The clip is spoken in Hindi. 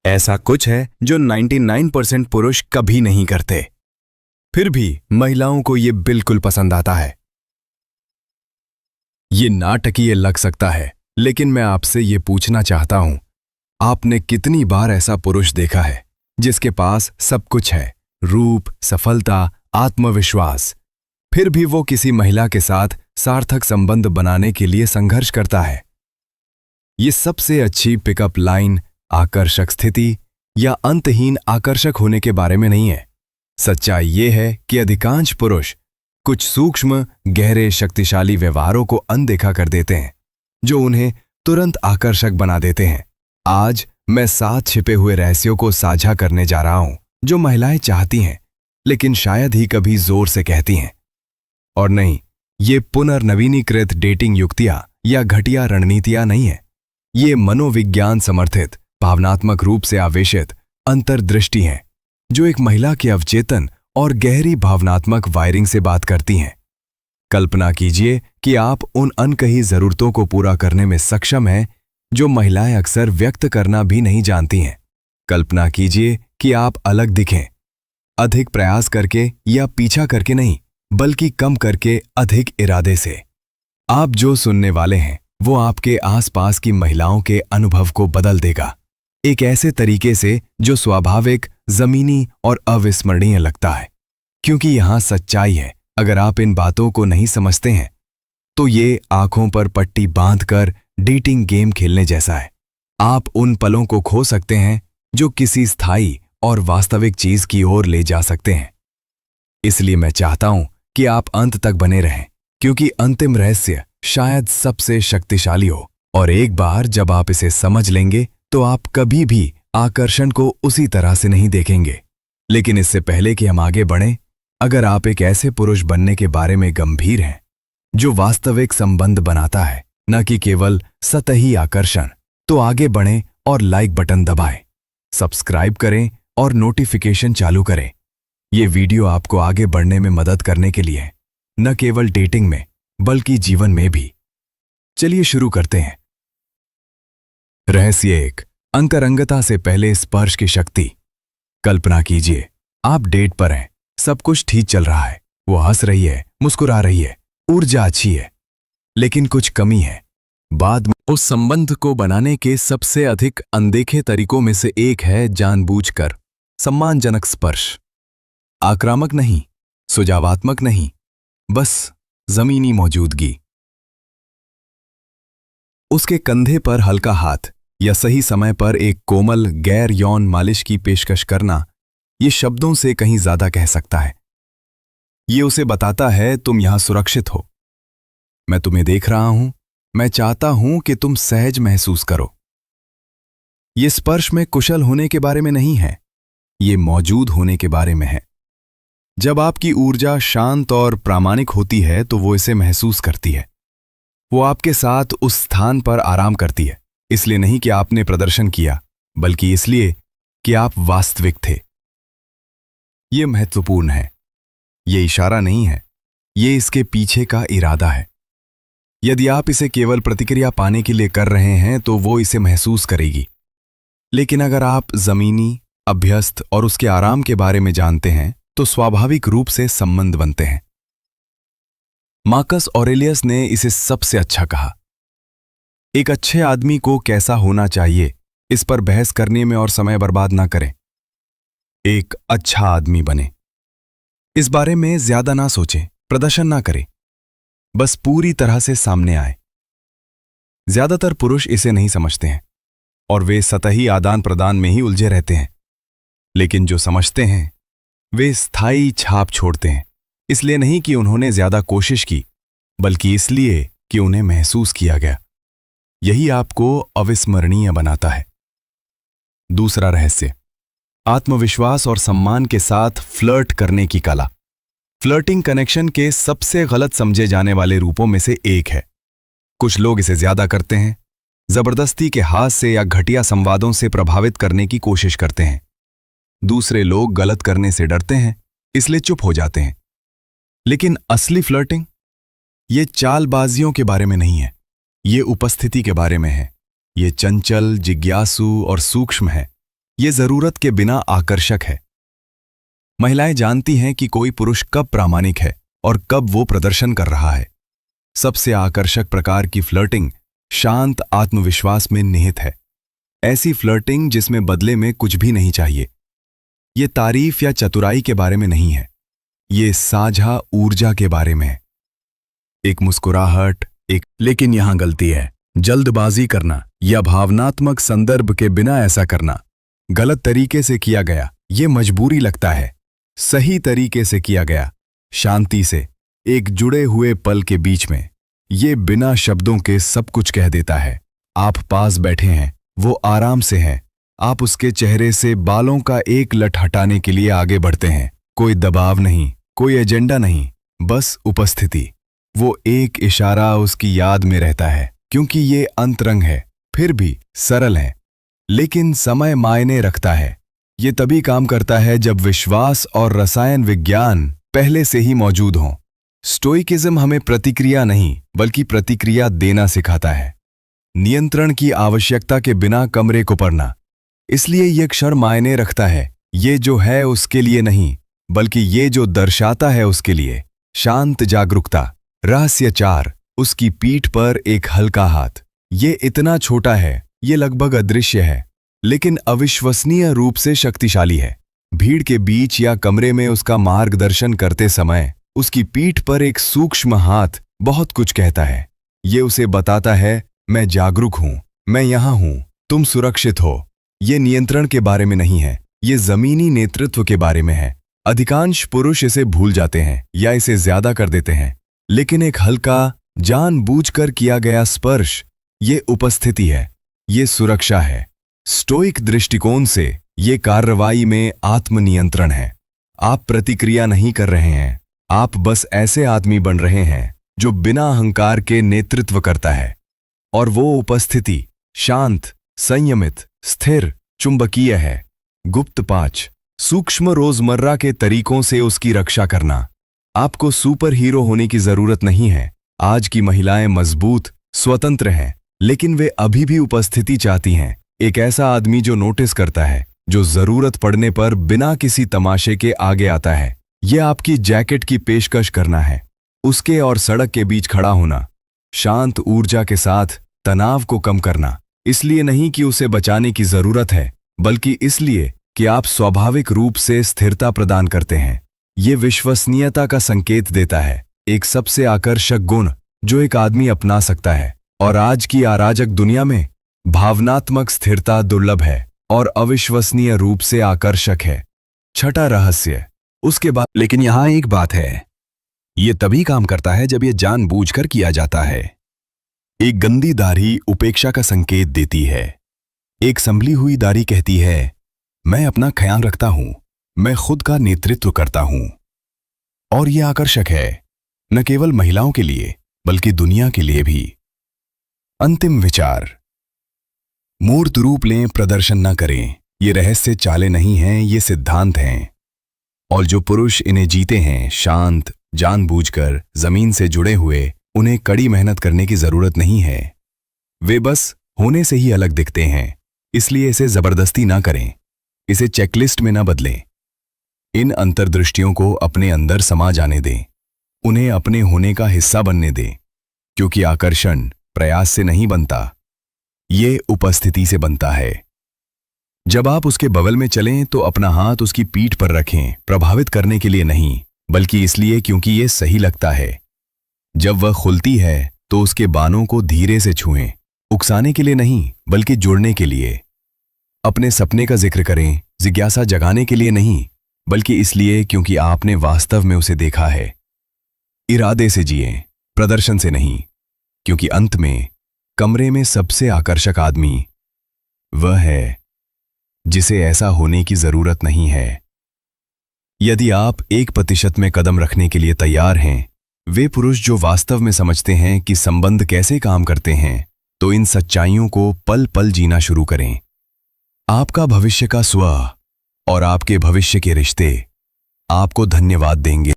ऐसा कुछ है जो 99% पुरुष कभी नहीं करते, फिर भी महिलाओं को ये बिल्कुल पसंद आता है। ये नाटकीय लग सकता है, लेकिन मैं आपसे ये पूछना चाहता हूं, आपने कितनी बार ऐसा पुरुष देखा है जिसके पास सब कुछ है, रूप, सफलता, आत्मविश्वास, फिर भी वो किसी महिला के साथ सार्थक संबंध बनाने के लिए संघर्ष करता है? ये सबसे अच्छी पिकअप लाइन, आकर्षक स्थिति या अंतहीन आकर्षक होने के बारे में नहीं है। सच्चाई ये है कि अधिकांश पुरुष कुछ सूक्ष्म, गहरे, शक्तिशाली व्यवहारों को अनदेखा कर देते हैं जो उन्हें तुरंत आकर्षक बना देते हैं। आज मैं 7 छिपे हुए रहस्यों को साझा करने जा रहा हूं जो महिलाएं चाहती हैं लेकिन शायद ही कभी जोर से कहती हैं। और नहीं, ये पुनर्नवीनीकृत डेटिंग युक्तियां या घटिया रणनीतियां नहीं है। ये मनोविज्ञान समर्थित, भावनात्मक रूप से आवेशित अंतर्दृष्टि हैं जो एक महिला के अवचेतन और गहरी भावनात्मक वायरिंग से बात करती हैं। कल्पना कीजिए कि आप उन अनकही जरूरतों को पूरा करने में सक्षम हैं जो महिलाएं अक्सर व्यक्त करना भी नहीं जानती हैं। कल्पना कीजिए कि आप अलग दिखें, अधिक प्रयास करके या पीछा करके नहीं, बल्कि कम करके अधिक इरादे से। आप जो सुनने वाले हैं वो आपके आसपास की महिलाओं के अनुभव को बदल देगा, एक ऐसे तरीके से जो स्वाभाविक, जमीनी और अविस्मरणीय लगता है। क्योंकि यहां सच्चाई है, अगर आप इन बातों को नहीं समझते हैं तो ये आंखों पर पट्टी बांधकर डेटिंग गेम खेलने जैसा है। आप उन पलों को खो सकते हैं जो किसी स्थायी और वास्तविक चीज की ओर ले जा सकते हैं। इसलिए मैं चाहता हूं कि आप अंत तक बने रहें, क्योंकि अंतिम रहस्य शायद सबसे शक्तिशाली हो, और एक बार जब आप इसे समझ लेंगे तो आप कभी भी आकर्षण को उसी तरह से नहीं देखेंगे। लेकिन इससे पहले कि हम आगे बढ़ें, अगर आप एक ऐसे पुरुष बनने के बारे में गंभीर हैं जो वास्तविक संबंध बनाता है, न कि केवल सतही आकर्षण, तो आगे बढ़ें और लाइक बटन दबाएं, सब्सक्राइब करें और नोटिफिकेशन चालू करें। ये वीडियो आपको आगे बढ़ने में मदद करने के लिए है, न केवल डेटिंग में बल्कि जीवन में भी। चलिए शुरू करते हैं। रहस्य 1, अंतरंगता से पहले स्पर्श की शक्ति। कल्पना कीजिए, आप डेट पर हैं, सब कुछ ठीक चल रहा है, वो हंस रही है, मुस्कुरा रही है, ऊर्जा अच्छी है, लेकिन कुछ कमी है। बाद में उस संबंध को बनाने के सबसे अधिक अनदेखे तरीकों में से एक है जानबूझकर सम्मानजनक स्पर्श। आक्रामक नहीं, सुझावात्मक नहीं, बस जमीनी मौजूदगी। उसके कंधे पर हल्का हाथ या सही समय पर एक कोमल गैर यौन मालिश की पेशकश करना ये शब्दों से कहीं ज्यादा कह सकता है। ये उसे बताता है, तुम यहां सुरक्षित हो, मैं तुम्हें देख रहा हूं, मैं चाहता हूं कि तुम सहज महसूस करो। ये स्पर्श में कुशल होने के बारे में नहीं है, ये मौजूद होने के बारे में है। जब आपकी ऊर्जा शांत और प्रामाणिक होती है तो वो इसे महसूस करती है। वो आपके साथ उस स्थान पर आराम करती है, इसलिए नहीं कि आपने प्रदर्शन किया, बल्कि इसलिए कि आप वास्तविक थे। ये महत्वपूर्ण है। ये इशारा नहीं है, ये इसके पीछे का इरादा है। यदि आप इसे केवल प्रतिक्रिया पाने के लिए कर रहे हैं तो वो इसे महसूस करेगी, लेकिन अगर आप जमीनी, अभ्यस्त और उसके आराम के बारे में जानते हैं तो स्वाभाविक रूप से संबंध बनते हैं। मार्कस ऑरेलियस ने इसे सबसे अच्छा कहा, एक अच्छे आदमी को कैसा होना चाहिए इस पर बहस करने में और समय बर्बाद ना करें। एक अच्छा आदमी बने, इस बारे में ज्यादा ना सोचें, प्रदर्शन ना करें, बस पूरी तरह से सामने आए। ज्यादातर पुरुष इसे नहीं समझते हैं और वे सतही आदान प्रदान में ही उलझे रहते हैं। लेकिन जो समझते हैं वे स्थायी छाप छोड़ते हैं, इसलिए नहीं कि उन्होंने ज्यादा कोशिश की, बल्कि इसलिए कि उन्हें महसूस किया गया। यही आपको अविस्मरणीय बनाता है। दूसरा रहस्य, आत्मविश्वास और सम्मान के साथ फ्लर्ट करने की कला। फ्लर्टिंग कनेक्शन के सबसे गलत समझे जाने वाले रूपों में से एक है। कुछ लोग इसे ज्यादा करते हैं, जबरदस्ती के हाथ से या घटिया संवादों से प्रभावित करने की कोशिश करते हैं। दूसरे लोग गलत करने से डरते हैं, इसलिए चुप हो जाते हैं। लेकिन असली फ्लर्टिंग ये चालबाजियों के बारे में नहीं है, ये उपस्थिति के बारे में है। ये चंचल, जिज्ञासु और सूक्ष्म है। ये जरूरत के बिना आकर्षक है। महिलाएं जानती हैं कि कोई पुरुष कब प्रामाणिक है और कब वो प्रदर्शन कर रहा है। सबसे आकर्षक प्रकार की फ्लर्टिंग शांत आत्मविश्वास में निहित है। ऐसी फ्लर्टिंग जिसमें बदले में कुछ भी नहीं चाहिए। ये तारीफ या चतुराई के बारे में नहीं है, ये साझा ऊर्जा के बारे में है। एक मुस्कुराहट, लेकिन यहां गलती है। जल्दबाजी करना या भावनात्मक संदर्भ के बिना ऐसा करना। गलत तरीके से किया गया, ये मजबूरी लगता है। सही तरीके से किया गया, शांति से, एक जुड़े हुए पल के बीच में, ये बिना शब्दों के सब कुछ कह देता है। आप पास बैठे हैं, वो आराम से हैं, आप उसके चेहरे से बालों का एक लट हटाने के लिए आगे बढ़ते हैं। कोई दबाव नहीं, कोई एजेंडा नहीं, बस उपस्थिति। वो एक इशारा उसकी याद में रहता है, क्योंकि ये अंतरंग है, फिर भी सरल है। लेकिन समय मायने रखता है। ये तभी काम करता है जब विश्वास और रसायन विज्ञान पहले से ही मौजूद हों। स्टोइकिज्म हमें प्रतिक्रिया नहीं, बल्कि प्रतिक्रिया देना सिखाता है। नियंत्रण की आवश्यकता के बिना कमरे को पढ़ना। इसलिए ये क्षण मायने रखता है। ये जो है उसके लिए नहीं, बल्कि ये जो दर्शाता है उसके लिए। शांत जागरूकता। रहस्य 4, उसकी पीठ पर एक हल्का हाथ। ये इतना छोटा है, ये लगभग अदृश्य है, लेकिन अविश्वसनीय रूप से शक्तिशाली है। भीड़ के बीच या कमरे में उसका मार्गदर्शन करते समय उसकी पीठ पर एक सूक्ष्म हाथ बहुत कुछ कहता है। ये उसे बताता है, मैं जागरूक हूं, मैं यहां हूं, तुम सुरक्षित हो। ये नियंत्रण के बारे में नहीं है, ये जमीनी नेतृत्व के बारे में है। अधिकांश पुरुष इसे भूल जाते हैं या इसे ज्यादा कर देते हैं, लेकिन एक हल्का, जानबूझकर किया गया स्पर्श, ये उपस्थिति है, ये सुरक्षा है। स्टोइक दृष्टिकोण से ये कार्रवाई में आत्मनियंत्रण है। आप प्रतिक्रिया नहीं कर रहे हैं, आप बस ऐसे आदमी बन रहे हैं जो बिना अहंकार के नेतृत्व करता है। और वो उपस्थिति शांत, संयमित, स्थिर, चुंबकीय है। गुप्त 5, सूक्ष्म रोजमर्रा के तरीकों से उसकी रक्षा करना। आपको सुपर हीरो होने की जरूरत नहीं है। आज की महिलाएं मजबूत, स्वतंत्र हैं, लेकिन वे अभी भी उपस्थिति चाहती हैं। एक ऐसा आदमी जो नोटिस करता है, जो जरूरत पड़ने पर बिना किसी तमाशे के आगे आता है। यह आपकी जैकेट की पेशकश करना है, उसके और सड़क के बीच खड़ा होना, शांत ऊर्जा के साथ तनाव को कम करना। इसलिए नहीं कि उसे बचाने की जरूरत है, बल्कि इसलिए कि आप स्वाभाविक रूप से स्थिरता प्रदान करते हैं। ये विश्वसनीयता का संकेत देता है, एक सबसे आकर्षक गुण जो एक आदमी अपना सकता है। और आज की अराजक दुनिया में भावनात्मक स्थिरता दुर्लभ है और अविश्वसनीय रूप से आकर्षक है। छठा रहस्य, उसके बाद। लेकिन यहां एक बात है, यह तभी काम करता है जब यह जानबूझकर किया जाता है। एक गंदी दाढ़ी उपेक्षा का संकेत देती है। एक संभली हुई दाढ़ी कहती है, मैं अपना ख्याल रखता हूं, मैं खुद का नेतृत्व करता हूं। और यह आकर्षक है, न केवल महिलाओं के लिए बल्कि दुनिया के लिए भी। अंतिम विचार, मूर्त रूप लें, प्रदर्शन न करें। ये रहस्य चाले नहीं हैं, ये सिद्धांत हैं। और जो पुरुष इन्हें जीते हैं, शांत, जानबूझकर, जमीन से जुड़े हुए, उन्हें कड़ी मेहनत करने की जरूरत नहीं है। वे बस होने से ही अलग दिखते हैं। इसलिए इसे जबरदस्ती ना करें, इसे चेकलिस्ट में ना बदलें। इन अंतर्दृष्टियों को अपने अंदर समा जाने दें, उन्हें अपने होने का हिस्सा बनने दें। क्योंकि आकर्षण प्रयास से नहीं बनता, ये उपस्थिति से बनता है। जब आप उसके बगल में चलें तो अपना हाथ उसकी पीठ पर रखें, प्रभावित करने के लिए नहीं, बल्कि इसलिए क्योंकि ये सही लगता है। जब वह खुलती है तो उसके बालों को धीरे से छुएं, उकसाने के लिए नहीं, बल्कि जुड़ने के लिए। अपने सपने का जिक्र करें, जिज्ञासा जगाने के लिए नहीं, बल्कि इसलिए क्योंकि आपने वास्तव में उसे देखा है। इरादे से जिएं, प्रदर्शन से नहीं, क्योंकि अंत में कमरे में सबसे आकर्षक आदमी वह है जिसे ऐसा होने की जरूरत नहीं है। यदि आप 1% में कदम रखने के लिए तैयार हैं, वे पुरुष जो वास्तव में समझते हैं कि संबंध कैसे काम करते हैं, तो इन सच्चाइयों को पल पल जीना शुरू करें। आपका भविष्य का स्व और आपके भविष्य के रिश्ते आपको धन्यवाद देंगे।